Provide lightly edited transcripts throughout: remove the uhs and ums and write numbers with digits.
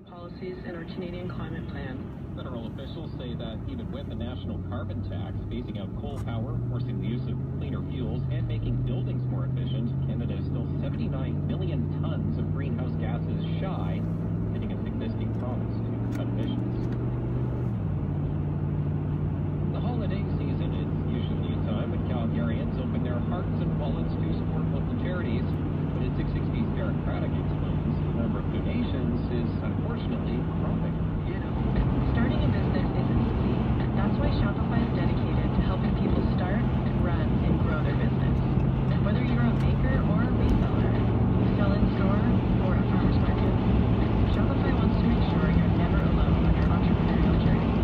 policies in our Canadian climate plan. Federal officials say that even with a national carbon tax, phasing out coal power, forcing the use of cleaner fuels, and making buildings more efficient, Canada is still 79 million tons of greenhouse gases shy, hitting its existing promise to cut emissions. The holiday season is usually a time when Calgarians open their hearts and wallets to support local charities, but as 660's Derek Craddock explains, the number of donations is unfortunately dropping. Starting a business isn't easy, and that's why Shopify is dedicated to helping people start, run, and grow their business. Whether you're a maker or a reseller, you sell in store or at farmers market, Shopify wants to make sure you're never alone on your entrepreneurial journey.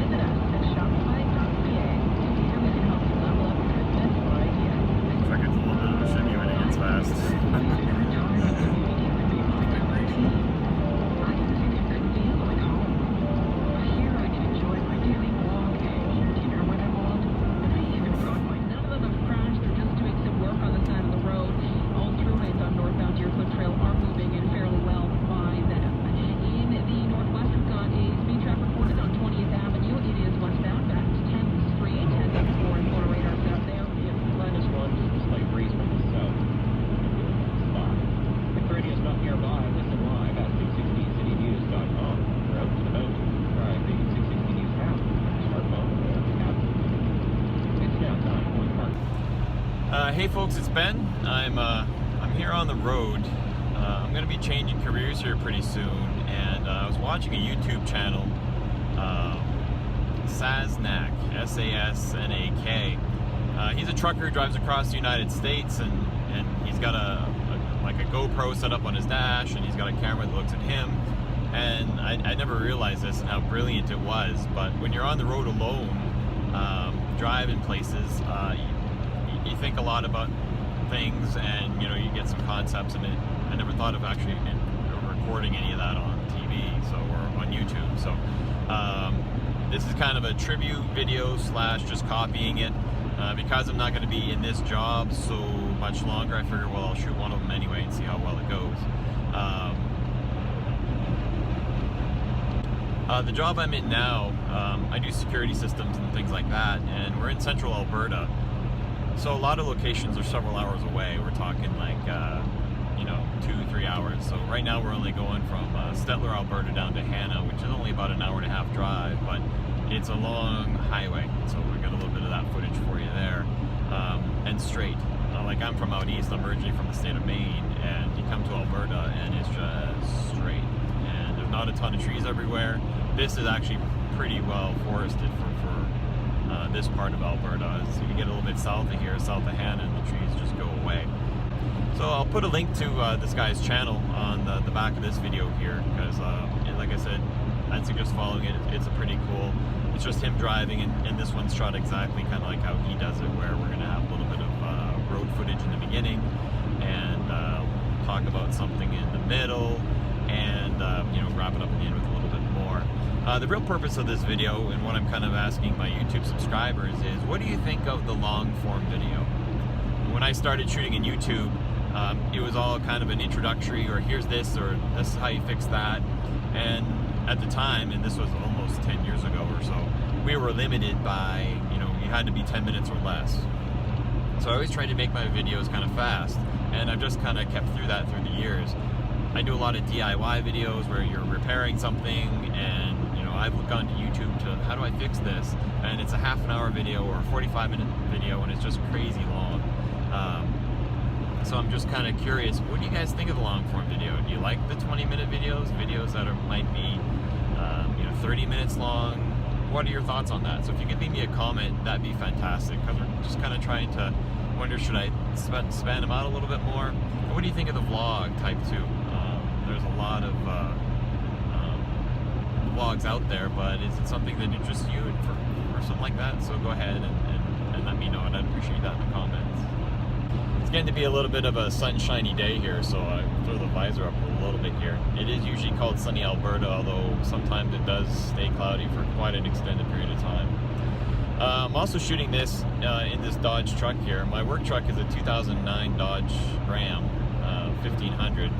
Visit us at shopify.ca to see how we can help you level up your business or idea. Looks like it's a little bit of a shimmy when it gets fast. Hey folks, it's Ben. I'm here on the road. I'm going to be changing careers here pretty soon, and I was watching a YouTube channel, Sasnak, S-A-S-N-A-K. He's a trucker who drives across the United States, and he's got a GoPro set up on his dash, and he's got a camera that looks at him. And I never realized this and how brilliant it was, but when you're on the road alone, driving places, you think a lot about things, and you get some concepts, and I never thought of actually recording any of that on TV or on YouTube. So this is kind of a tribute video / just copying it, because I'm not going to be in this job so much longer. I figure, well, I'll shoot one of them anyway and see how well it goes. The job I'm in now, I do security systems and things like that, and we're in central Alberta. So a lot of locations are several hours away. We're talking like, 2-3 hours. So right now we're only going from Stettler, Alberta down to Hannah, which is only about an 1.5-hour drive, but it's a long highway. So we got a little bit of that footage for you there. And straight. Like I'm from out east, I'm originally from the state of Maine, and you come to Alberta and it's just straight. And there's not a ton of trees everywhere. This is actually pretty well forested for this part of Alberta. So you get a little bit south of here, south of Hannah, and the trees just go away. So I'll put a link to this guy's channel on the back of this video here, because like I said, I'd suggest following it. It's a pretty cool. It's just him driving, and this one's shot exactly kind of like how he does it, where we're going to have a little bit of road footage in the beginning, and talk about something in the middle, and wrap it up in the end with a little bit more. The real purpose of this video, and what I'm kind of asking my YouTube subscribers, is what do you think of the long form video? When I started shooting in YouTube, it was all kind of an introductory, or here's this, or this is how you fix that. And at the time, and this was almost 10 years ago or so, we were limited by, you had to be 10 minutes or less. So I always tried to make my videos kind of fast, and I've just kind of kept through that through the years. I do a lot of DIY videos where you're repairing something, and I've gone to YouTube to how do I fix this, and it's a half-an-hour video or a 45-minute video, and it's just crazy long. So I'm just kind of curious, what do you guys think of the long-form video? Do you like the 20-minute videos that might be 30 minutes long? What are your thoughts on that? So if you could leave me a comment, that'd be fantastic, because we're just kind of trying to wonder, should I span them out a little bit more? And what do you think of the vlog type 2? There's a lot of vlogs out there, but is it something that interests you or something like that? So go ahead and let me know, and I'd appreciate that in the comments. It's getting to be a little bit of a sunshiny day here, so I throw the visor up a little bit here. It is usually called sunny Alberta, although sometimes it does stay cloudy for quite an extended period of time. I'm also shooting this in this Dodge truck here. My work truck is a 2009 Dodge Ram 1500.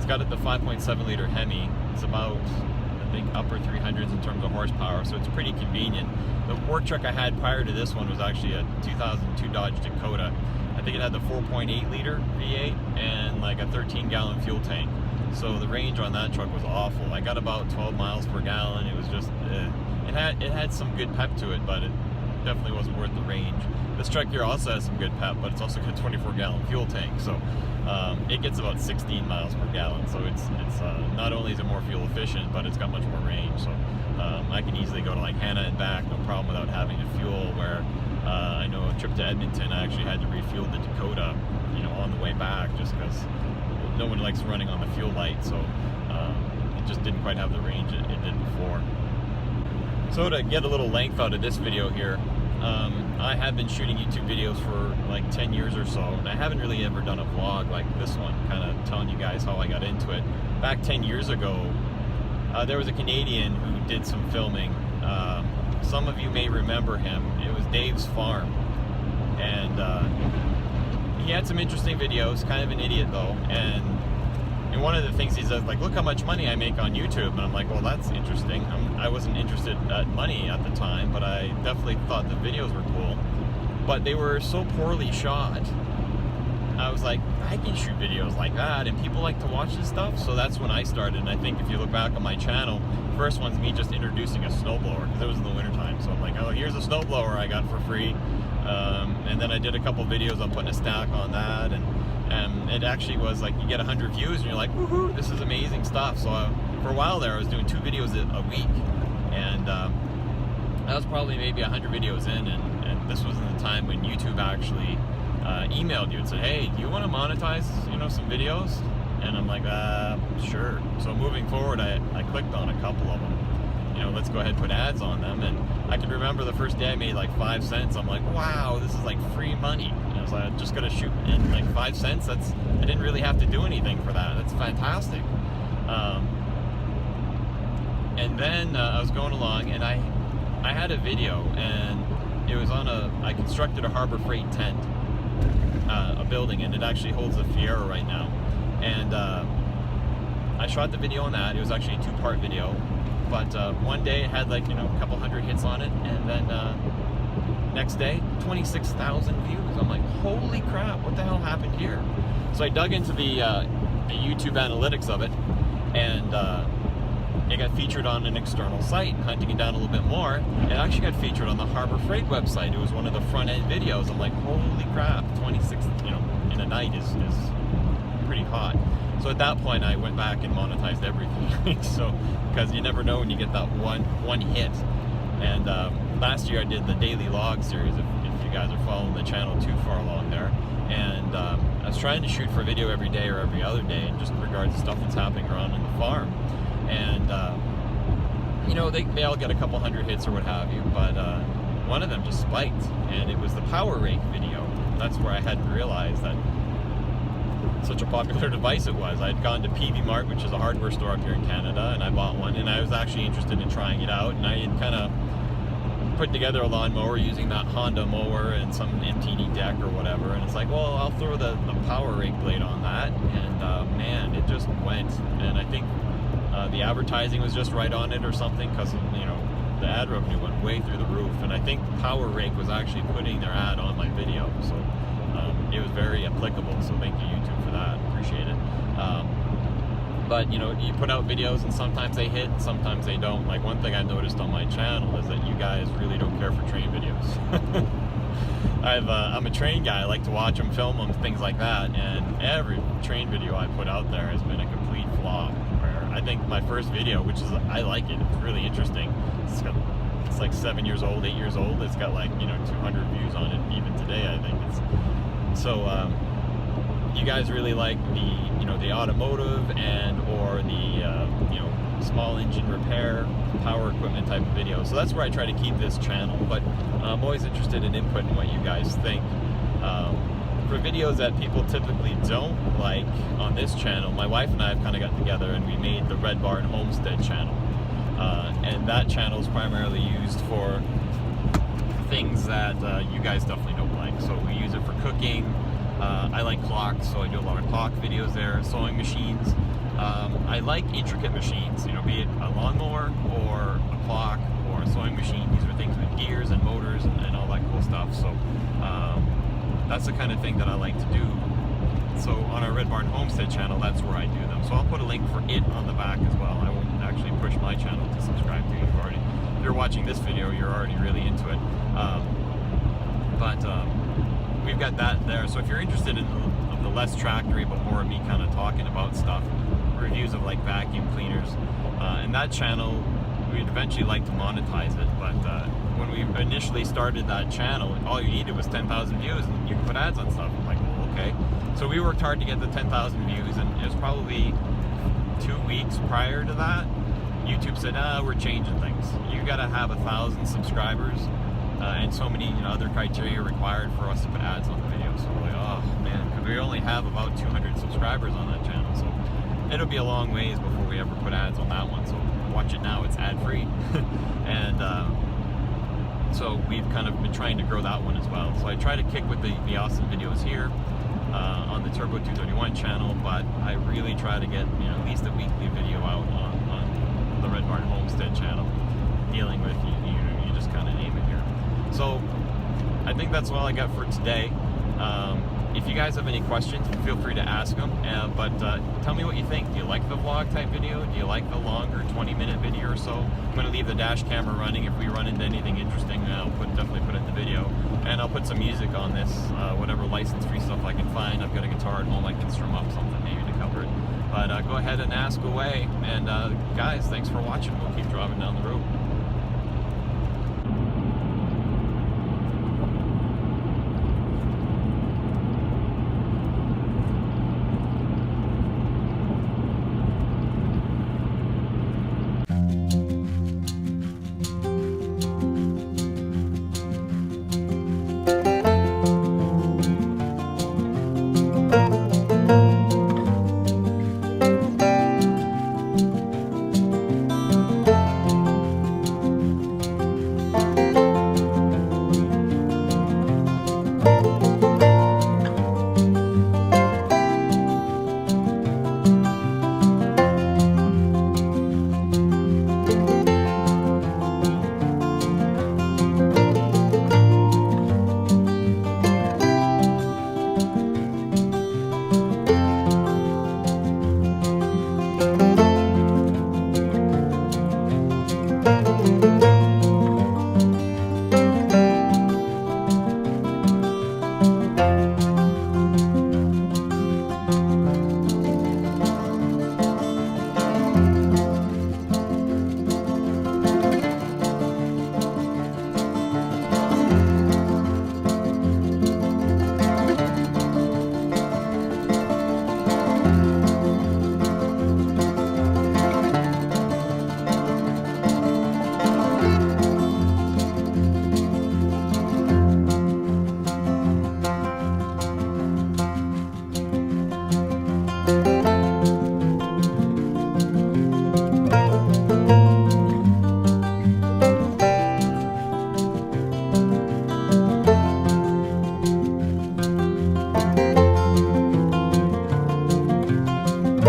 It's got the 5.7 liter Hemi. It's about, I think, upper 300s in terms of horsepower, so it's pretty convenient. The work truck I had prior to this one was actually a 2002 Dodge Dakota. I think it had the 4.8 liter V8 and like a 13-gallon fuel tank. So the range on that truck was awful. I got about 12 miles per gallon. It was just, it had some good pep to it, but it definitely wasn't worth the range. This truck here also has some good pep, but it's also got a 24-gallon fuel tank, so it gets about 16 miles per gallon. So it's not only is it more fuel efficient, but it's got much more range. So I can easily go to like Hannah and back, no problem, without having to fuel. Where I know a trip to Edmonton, I actually had to refuel the Dakota, you know, on the way back, just because no one likes running on the fuel light. So it just didn't quite have the range it did before. So to get a little length out of this video here, I have been shooting YouTube videos for like 10 years or so, and I haven't really ever done a vlog like this one, kind of telling you guys how I got into it. Back 10 years ago, there was a Canadian who did some filming. Some of you may remember him. It was Dave's Farm, and he had some interesting videos, kind of an idiot though, and one of the things he says, like, look how much money I make on YouTube, and I'm like, well, that's interesting. I wasn't interested in money at the time, but I definitely thought the videos were cool, but they were so poorly shot. I was like, I can shoot videos like that, and people like to watch this stuff. So that's when I started. And I think if you look back on my channel, the first one's me just introducing a snowblower, because it was in the wintertime. So I'm like, oh, here's a snowblower I got for free. And then I did a couple videos on putting a stack on that, and it actually was like, you get 100 views and you're like, woohoo, this is amazing stuff. So for a while there, I was doing 2 videos a week, and that was probably maybe 100 videos in, and this was in the time when YouTube actually emailed you and said, hey, do you want to monetize, you know, some videos? And I'm like, sure. So moving forward, I clicked on a couple of them. You know, let's go ahead and put ads on them. And I can remember the first day I made like 5 cents. I'm like, wow, this is like free money. And I was like, I'm just gonna shoot in like 5 cents. I didn't really have to do anything for that. That's fantastic. And then I was going along, and I had a video, and it was on I constructed a Harbor Freight tent, a building, and it actually holds a Fiera right now. And I shot the video on that. It was actually a 2-part video. But one day it had like, you know, a couple hundred hits on it, and then next day, 26,000 views. I'm like, holy crap, what the hell happened here? So I dug into the YouTube analytics of it, and it got featured on an external site. Hunting it down a little bit more, it actually got featured on the Harbor Freight website. It was one of the front end videos. I'm like, holy crap, 26, you know, in a night is pretty hot. So at that point, I went back and monetized everything. So, because you never know when you get that one hit. And last year I did the daily log series, if you guys are following the channel too far along there. And I was trying to shoot for a video every day or every other day, and just in regards to stuff that's happening around in the farm. And you know, they all get a couple hundred hits or what have you, but one of them just spiked, and it was the power rake video. That's where I hadn't realized that such a popular device it was. I'd gone to PV Mart, which is a hardware store up here in Canada, and I bought one, and I was actually interested in trying it out, and I had kind of put together a lawnmower using that Honda mower and some MTD deck or whatever, and it's like, well, I'll throw the power rake blade on that, and man, it just went. And I think the advertising was just right on it or something, because, you know, the ad revenue went way through the roof, and I think Power Rake was actually putting their ad on my video, so it was very applicable. So thank you, YouTube, for that. Appreciate it. But you know, you put out videos, and sometimes they hit, and sometimes they don't. Like, one thing I noticed on my channel is that you guys really don't care for train videos. I'm a train guy. I like to watch them, film them, things like that, and every train video I put out there has been a complete flop. I think my first video, which is, I like it, it's really interesting. It's like 7 years old, 8 years old. It's got like, you know, 200 views on it even today, I think. So you guys really like the, you know, the automotive and or the you know, small engine repair, power equipment type of videos. So that's where I try to keep this channel. But I'm always interested in input and what you guys think. For videos that people typically don't like on this channel, my wife and I have kind of got together and we made the Red Barn Homestead channel. And that channel is primarily used for things that you guys definitely don't like. So we use it for cooking, I like clocks, so I do a lot of clock videos there. Sewing machines. I like intricate machines, you know, be it a lawnmower or a clock or a sewing machine. These are things with gears and motors and all that cool stuff. So that's the kind of thing that I like to do. So on our Red Barn Homestead channel, that's where I do them. So I'll put a link for it on the back as well. I won't actually push my channel to subscribe to. If you're watching this video, you're already really into it. We've got that there. So if you're interested in the less tractory but more of me kind of talking about stuff, reviews of like vacuum cleaners, and that channel, we'd eventually like to monetize it, but when we initially started that channel, all you needed was 10,000 views and you could put ads on stuff. I'm like, well, okay. So we worked hard to get the 10,000 views, and it was probably 2 weeks prior to that, YouTube said, we're changing things. You gotta have 1,000 subscribers, and so many other criteria required for us to put ads on the video. So we're like, oh man, because we only have about 200 subscribers on that channel, so it'll be a long ways before we ever put ads on that one. So watch it now, it's ad-free. And so we've kind of been trying to grow that one as well. So I try to kick with the awesome videos here on the Turbo 231 channel, but I really try to get at least a weekly video out on the Red Barn Homestead channel, dealing with you just kind of name it here. So I think that's all I got for today. If you guys have any questions, feel free to ask them, but tell me what you think. Do you like the vlog type video? Do you like the longer 20-minute video or so? I'm going to leave the dash camera running. If we run into anything interesting, I'll definitely put it in the video, and I'll put some music on this, whatever license-free stuff I can find. I've got a guitar at home, I can strum up something maybe to cover it. But go ahead and ask away, and guys, thanks for watching. We'll keep driving down the road.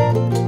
you.